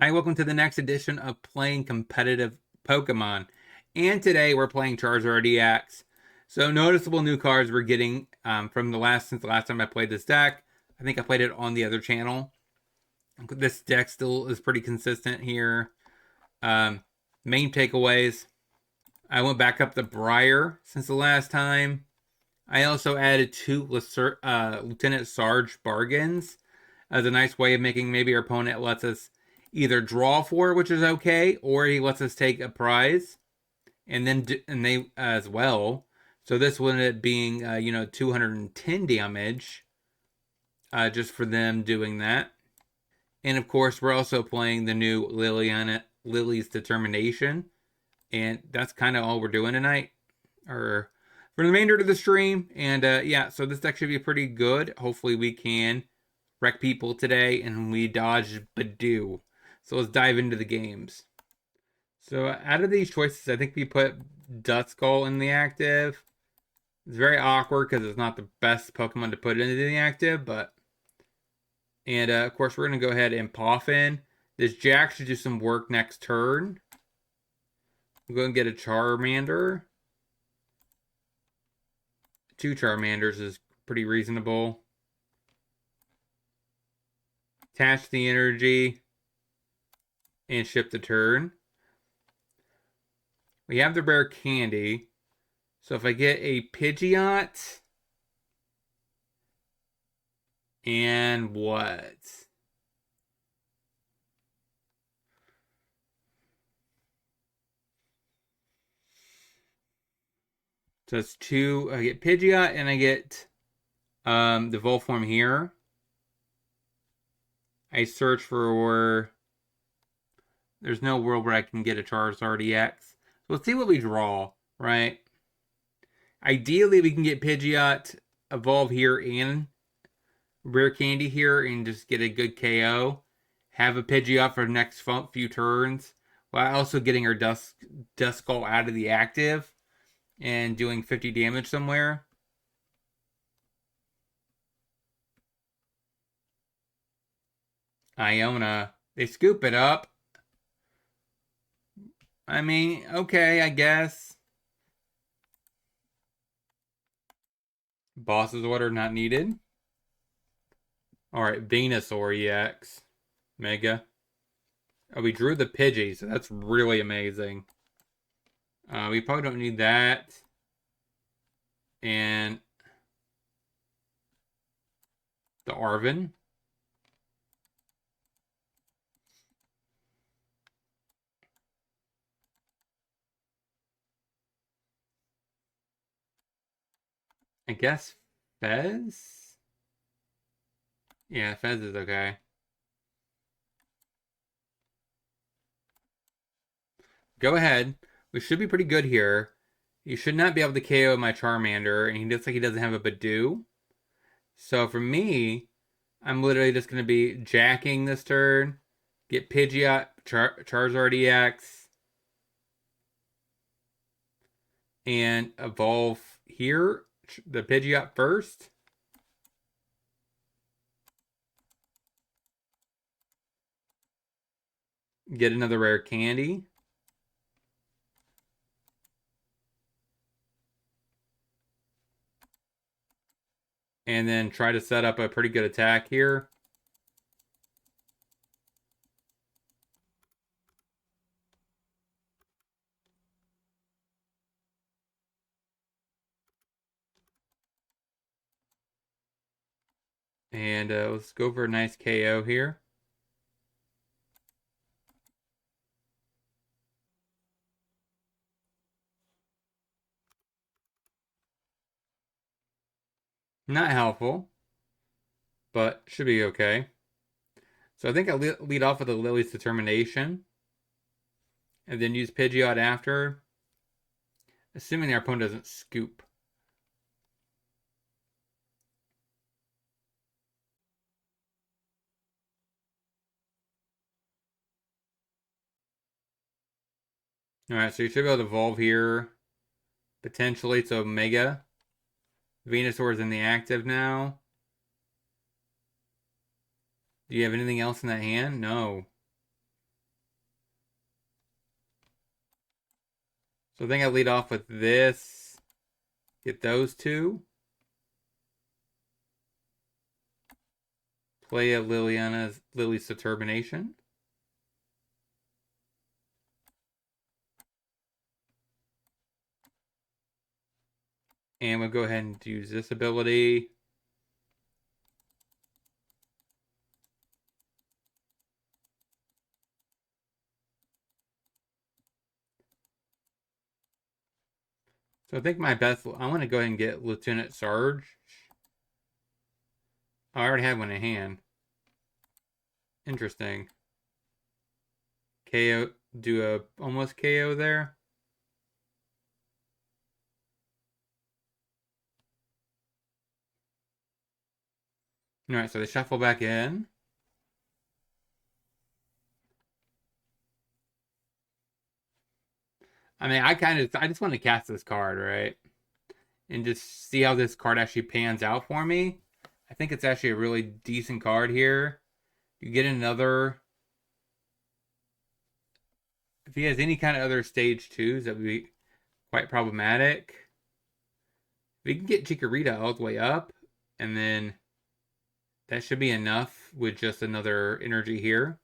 Hi, welcome to the next edition of Playing Competitive Pokemon. And today we're playing Charizard EX. So noticeable new cards we're getting since the last time I played this deck. I think I played it on the other channel. This deck still is pretty consistent here. Main takeaways. I went back up the Briar since the last time. I also added two Lieutenant Sarge bargains as a nice way of making maybe our opponent lets us either draw for, which is okay, or he lets us take a prize, and they as well. So this one it being 210 damage, just for them doing that. And of course, we're also playing the new Lillie's Determination, and that's kind of all we're doing tonight, or for the remainder of the stream. And yeah, so this deck should be pretty good. Hopefully, we can wreck people today, and we dodge Badoo. So let's dive into the games. So out of these choices, I think we put Duskull in the active. It's very awkward because it's not the best Pokemon to put into the active, but... And of course, we're going to go ahead and PAF in. This Jacq should do some work next turn. We'll go and get a Charmander. 2 Charmanders is pretty reasonable. Attach the energy and ship the turn. We have the Rare Candy. So if I get a Pidgeot and what? So it's 2. I get Pidgeot and I get the Volform here. I search for... There's no world where I can get a Charizard EX. So let's see what we draw, right? Ideally, we can get Pidgeot, evolve here, and Rare Candy here, and just get a good KO. Have a Pidgeot for the next few turns, while also getting our Duskull out of the active and doing 50 damage somewhere. Iono. They scoop it up. I mean, okay, I guess. Boss's order not needed. Alright, Venusaur EX. Mega. Oh, we drew the Pidgey, so that's really amazing. We probably don't need that. And the Arven. I guess Fez? Yeah, Fez is okay. Go ahead. We should be pretty good here. You should not be able to KO my Charmander, and he looks like he doesn't have a Badoo. So for me, I'm literally just going to be jacking this turn, get Pidgeot, Charizard EX, and evolve here, the Pidgeot first. Get another Rare Candy. And then try to set up a pretty good attack here. And let's go for a nice KO here. Not helpful, but should be okay. So I think I'll lead off with a Lillie's Determination. And then use Pidgeot after. Assuming our opponent doesn't scoop. Alright, so you should be able to evolve here. Potentially, so Mega. Venusaur's in the active now. Do you have anything else in that hand? No. So I think I lead off with this. Get those two. Play a Liliana's Lily's Determination. And we'll go ahead and use this ability. So I think my best, I want to go ahead and get Lieutenant Sarge. Oh, I already had one in hand. Interesting. KO, do a almost KO there. All right, so they shuffle back in. I mean, I just want to cast this card, right? And just see how this card actually pans out for me. I think it's actually a really decent card here. You get another. If he has any kind of other stage 2s, that would be quite problematic. We can get Chikorita all the way up, and then that should be enough with just another energy here.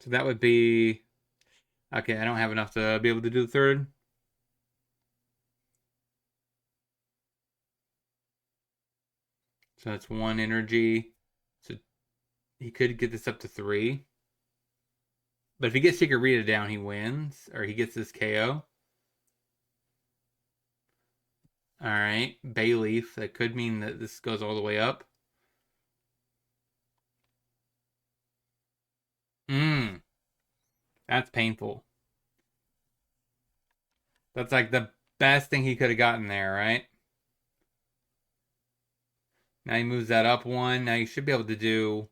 So that would be... Okay, I don't have enough to be able to do the third. So that's 1 energy. So he could get this up to 3. But if he gets Chikorita down, he wins. Or he gets this KO. Alright, Bayleaf. That could mean that this goes all the way up. That's painful. That's like the best thing he could have gotten there, right? Now he moves that up 1. Now you should be able to do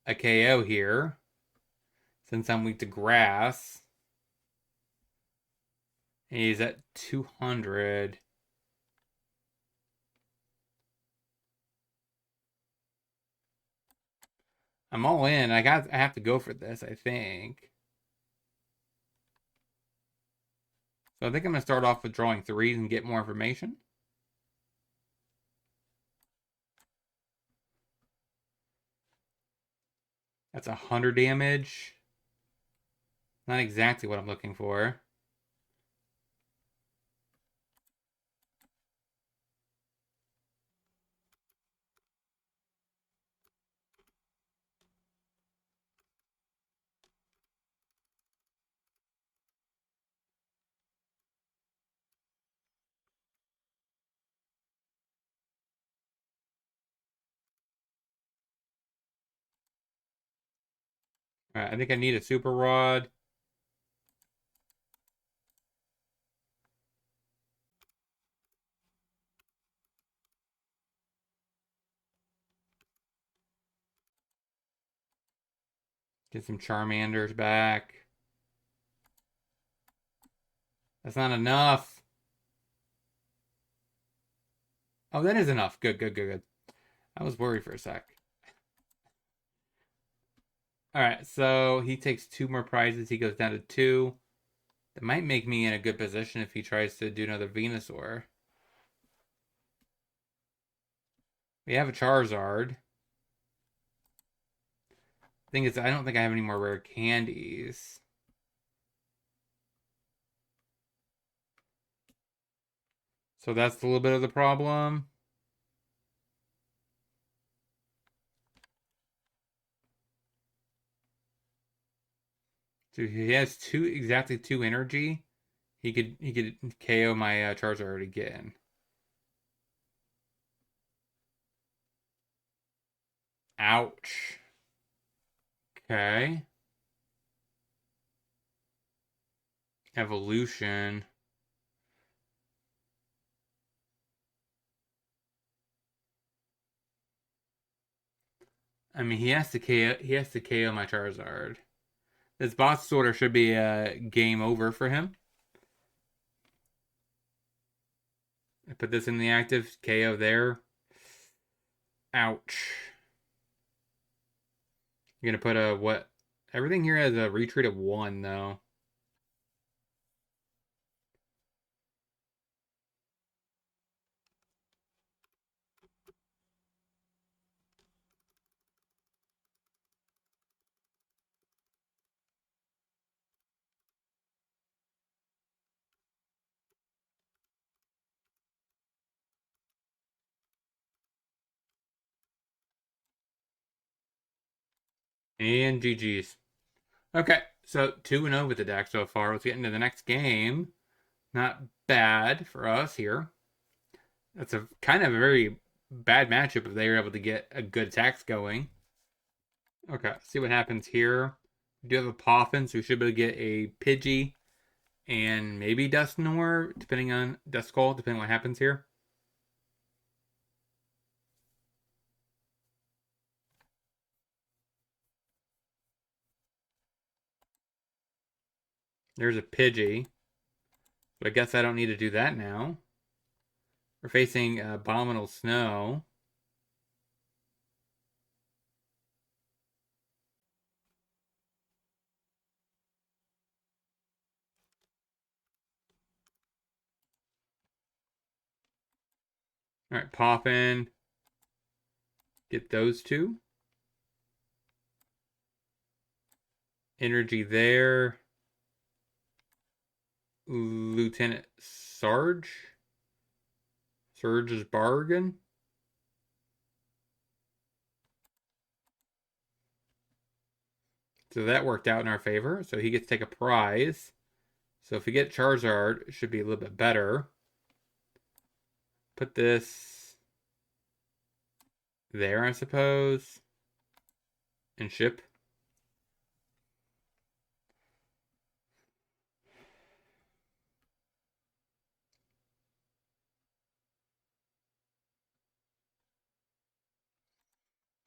a KO here. Since I'm weak to grass. He's at 200. I'm all in. I have to go for this, I think. So I think I'm going to start off with drawing 3s and get more information. That's 100 damage. Not exactly what I'm looking for. All right, I think I need a super rod. Get some Charmanders back. That's not enough. Oh, that is enough. Good, good, good, good. I was worried for a sec. All right, so he takes 2 more prizes. He goes down to 2. That might make me in a good position if he tries to do another Venusaur. We have a Charizard. Thing is, I don't think I have any more rare candies. So that's a little bit of the problem. So he has exactly 2 energy. He could KO my Charizard again. Ouch. Okay. Evolution. I mean, he has to KO my Charizard. This boss sorter should be a game over for him. I put this in the active, KO there. Ouch. You're gonna put a what? Everything here has a retreat of 1 though. And GG's. Okay, so 2-0 with the deck so far. Let's get into the next game. Not bad for us here. That's a kind of a very bad matchup if they were able to get a good attacks going. Okay, see what happens here. We do have a Poffin, so we should be able to get a Pidgey and maybe Dusknoir, depending on Duskull, depending on what happens here. There's a Pidgey. But I guess I don't need to do that now. We're facing Abominable Snow. Alright, pop in. Get those two. Energy there. Lieutenant Sarge. Surge's Bargain. So that worked out in our favor. So he gets to take a prize. So if we get Charizard, it should be a little bit better. Put this there, I suppose. And ship.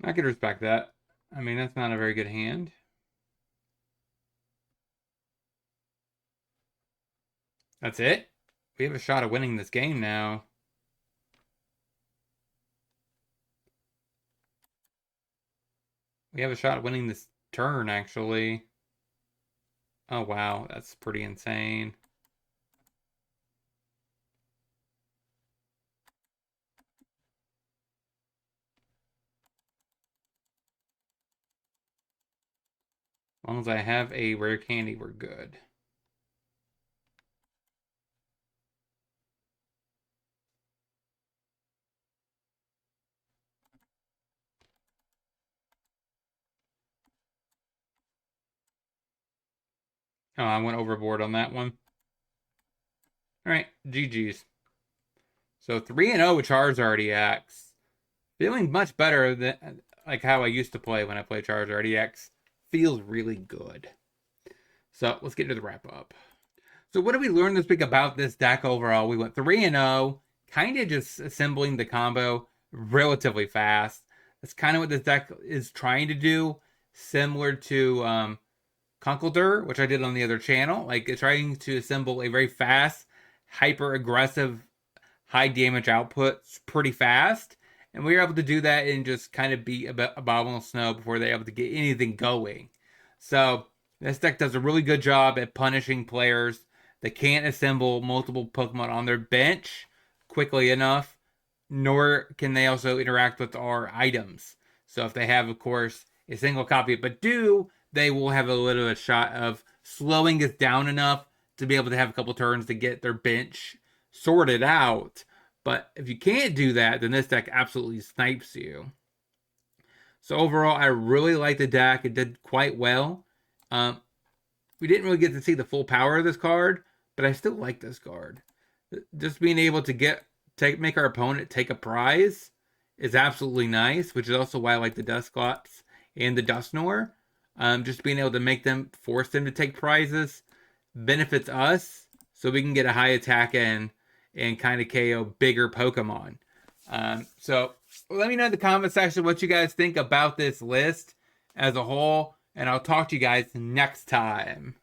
I could respect that. I mean, that's not a very good hand. That's it? We have a shot of winning this game now. We have a shot of winning this turn, actually. Oh, wow. That's pretty insane. As long as I have a rare candy, we're good. Oh, I went overboard on that one. All right, GG's. So 3-0 with Charizard EX. Feeling much better than like how I used to play when I played Charizard EX. Feels really good. So let's get to the wrap up. So what did we learn this week about this deck overall? We went 3-0, kind of just assembling the combo relatively fast. That's kind of what this deck is trying to do, similar to Conkeldurr, which I did on the other channel. Like, it's trying to assemble a very fast, hyper-aggressive, high-damage output pretty fast. And we were able to do that and just kind of beat Abominable Snow before they were able to get anything going. So this deck does a really good job at punishing players that can't assemble multiple Pokemon on their bench quickly enough, nor can they also interact with our items. So if they have, of course, a single copy of Badoo, they will have a little bit shot of slowing us down enough to be able to have a couple turns to get their bench sorted out. But if you can't do that, then this deck absolutely snipes you. So overall, I really like the deck. It did quite well. We didn't really get to see the full power of this card, but I still like this card. Just being able to make our opponent take a prize is absolutely nice, which is also why I like the Dusclops and the Dusknoir. Just being able to force them to take prizes benefits us, so we can get a high attack and kind of KO bigger Pokemon. So let me know in the comment section what you guys think about this list as a whole, and I'll talk to you guys next time.